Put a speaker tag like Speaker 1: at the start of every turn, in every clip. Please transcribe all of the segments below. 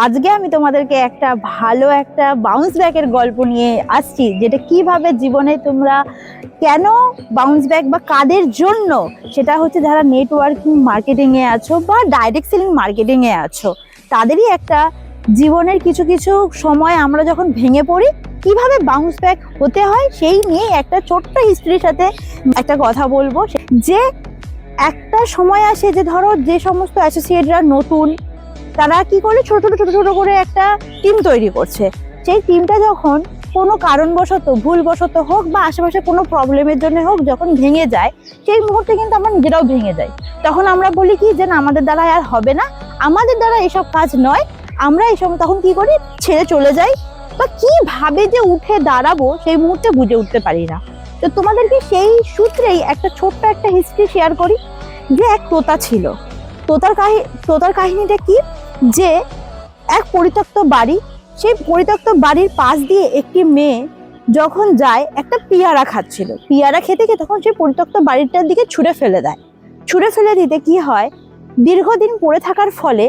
Speaker 1: আজকে আমি তোমাদেরকে একটা বাউন্স ব্যাকের গল্প নিয়ে আসছি, যেটা কিভাবে জীবনে তোমরা কেন বাউন্স ব্যাক বা কাদের জন্য, সেটা হচ্ছে যারা নেটওয়ার্কিং মার্কেটিং এ আছো বা ডাইরেক্ট সেলিং মার্কেটিং এ আছো, তাদেরই একটা জীবনের কিছু কিছু সময় আমরা যখন ভেঙে পড়ি কিভাবে বাউন্স ব্যাক হতে হয় সেই নিয়ে একটা ছোট্ট হিস্ট্রির সাথে একটা কথা বলবো। যে একটা সময় আসে যে ধরো যে সমস্ত অ্যাসোসিয়েটরা নতুন, তারা কি করে ছোট ছোট করে একটা টিম তৈরি করছে। সেই টিমটা যখন কোনো কারণবশত, ভুলবশত হোক বা আশেপাশে কোনো প্রবলেমের জন্য হোক, যখন ভেঙে যায়, সেই মুহূর্তে কিন্তু আমরা নিজেরাও ভেঙে যাই। তখন আমরা বলি কি যে না, আমাদের দ্বারা আর হবে না, আমাদের দ্বারা এসব কাজ নয়, আমরা এইসব তখন কি করি, ছেড়ে চলে যাই, বা কিভাবে যে উঠে দাঁড়াবো সেই মুহূর্তে বুঝে উঠতে পারি না। তো তোমাদেরকে সেই সূত্রেই একটা ছোট্ট একটা হিস্ট্রি শেয়ার করি। যে এক তোতা ছিল, তোতার কাহিনীটা কি, যে এক পরিত্যক্ত বাড়ি, সেই পরিত্যক্ত বাড়ির পাশ দিয়ে একটি মেয়ে যখন যায়, একটা পেয়ারা খাচ্ছিল, পেয়ারা খেতে খেতে তখন সেই পরিত্যক্ত বাড়িটার দিকে ছুঁড়ে ফেলে দেয়। ছুঁড়ে ফেলে দিতে কি হয়, দীর্ঘদিন পড়ে থাকার ফলে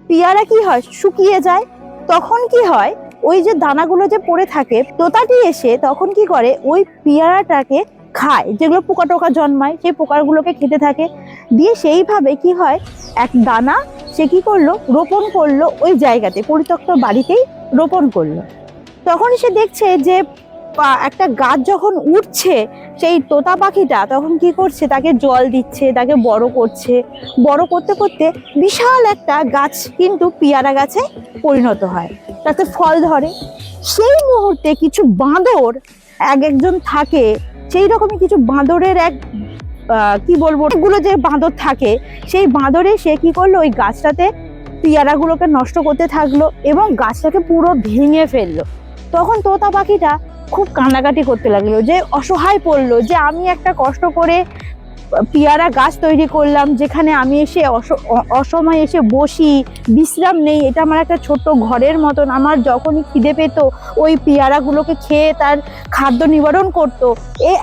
Speaker 1: পেয়ারা কি হয়, শুকিয়ে যায়। তখন কি হয়, ওই যে দানাগুলো যে পড়ে থাকে, তোতাটি এসে তখন কি করে, ওই পেয়ারাটাকে খায়, যেগুলো পোকা টোকা জন্মায় সেই পোকাগুলোকে খেতে থাকে। দিয়ে সেইভাবে কি হয়, এক দানা সে কি করলো, রোপণ করলো, ওই জায়গাতে পরিত্যক্ত বাড়িতেই রোপণ করলো। তখন সে দেখছে যে একটা গাছ যখন উঠছে, সেই তোতা পাখিটা তখন কি করছে, তাকে জল দিচ্ছে, তাকে বড় করছে। বড় করতে করতে বিশাল একটা গাছ কিন্তু পেয়ারা গাছে পরিণত হয়, তাতে ফল ধরে। সেই মুহূর্তে কিছু বাঁদর একজন থাকে, সেই রকমই কিছু বাঁদরের কি বলবো, এগুলো যে বাঁদর থাকে, সেই বাঁদরে সে কি করলো, ওই গাছটাতে পেয়ারাগুলোকে নষ্ট করতে থাকলো এবং গাছটাকে পুরো ভেঙে ফেললো। তখন তোতা পাখিটা খুব কান্নাকাটি করতে লাগলো, যে অসহায় পড়লো, যে আমি একটা কষ্ট করে পেয়ারা গাছ তৈরি করলাম, যেখানে আমি এসে অসময়ে এসে বসি, বিশ্রাম নেই, এটা আমার একটা ছোট্ট ঘরের মতন, আমার যখনই খিদে পেত ওই পেয়ারাগুলোকে খেয়ে তার খাদ্য নিবারণ করতো।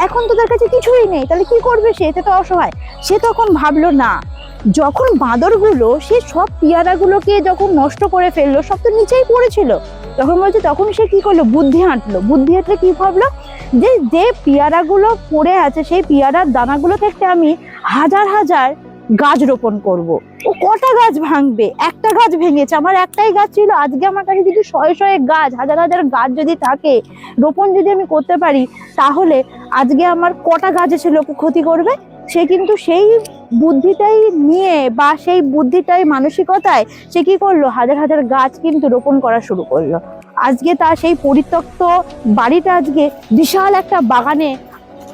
Speaker 1: এখন তো তার কাছে কিছুই নেই, তাহলে কি করবে সে, এটা তো অসহায়। সে তখন ভাবলো, না, যখন বাঁদরগুলো সে সব পেয়ারাগুলোকে যখন নষ্ট করে ফেললো, সব তো নিচেই পড়েছিল, তখন সে কি করলো, বুদ্ধি হাঁটলে কি ভাবলো, যে যে পেয়ারাগুলো পড়ে আছে সেই পেয়ারার দানাগুলো থেকে আমি হাজার হাজার গাছ রোপণ করব। ও কটা গাছ ভাঙবে, একটা গাছ ভেঙেছে, আমার একটাই গাছ ছিল, আজকে আমার কাছে যদি শয়ে গাছ, হাজার হাজার গাছ যদি থাকে, রোপণ যদি আমি করতে পারি, তাহলে আজকে আমার কটা গাছ এসে লোকে ক্ষতি করবে। সে কিন্তু সেই বুদ্ধিটাই নিয়ে বা সেই বুদ্ধিটাই মানসিকতায় সে কি করলো, হাজার হাজার গাছ কিন্তু রোপণ করা শুরু করলো। আজকে তার সেই পরিত্যক্ত বাড়িটা আজকে বিশাল একটা বাগানে,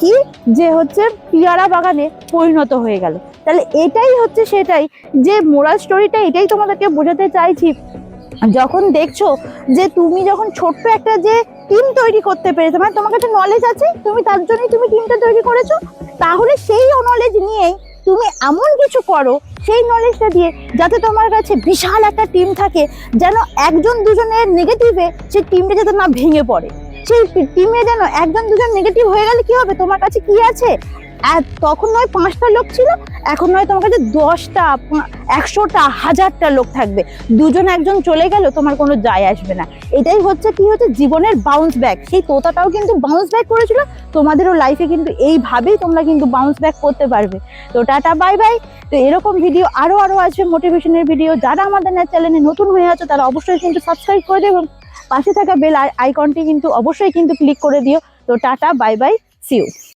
Speaker 1: কি যে হচ্ছে পেয়ারা বাগানে পরিণত হয়ে গেল। তাহলে এটাই হচ্ছে সেটাই, যে মোরাল স্টোরিটা এটাই তোমাদেরকে বোঝাতে চাইছি। যখন দেখছো যে তুমি যখন ছোট্ট একটা যে টিম তৈরি করতে পেরেছো, মানে তোমার কাছে নলেজ আছে, তুমি তার জন্যই তুমি টিমটা তৈরি করেছো, তাহলে সেই নলেজ নিয়েই তুমি এমন কিছু করো, সেই নলেজটা দিয়ে, যাতে তোমার কাছে বিশাল একটা টিম থাকে, যেন একজন দুজনের নেগেটিভে সেই টিমটা যাতে না ভেঙে পড়ে। সেই টিমে যেন একজন দুজন নেগেটিভ হয়ে গেলে কি হবে, তোমার কাছে কি আছে, তখন নয় 5টা লোক ছিল, এখন নয় তোমার কাছে 10টা, 100টা, 1000টা লোক থাকবে। দুজন একজন চলে গেল, তোমার কোনো যায় আসবে না। এটাই হচ্ছে কি হচ্ছে জীবনের বাউন্স ব্যাক। সেই তোতাটাও কিন্তু বাউন্স ব্যাক করেছিল, তোমাদেরও লাইফে কিন্তু এইভাবেই তোমরা কিন্তু বাউন্স ব্যাক করতে পারবে। তো টাটা, বাই বাই। তো এরকম ভিডিও আরো আসবে, মোটিভেশনের ভিডিও। যারা আমাদের চ্যানেলে নতুন হয়ে আছে তারা অবশ্যই কিন্তু সাবস্ক্রাইব করে দিও এবং পাশে থাকা বেল আইকনটি কিন্তু অবশ্যই কিন্তু ক্লিক করে দিও। তো tata, bye bye, see you.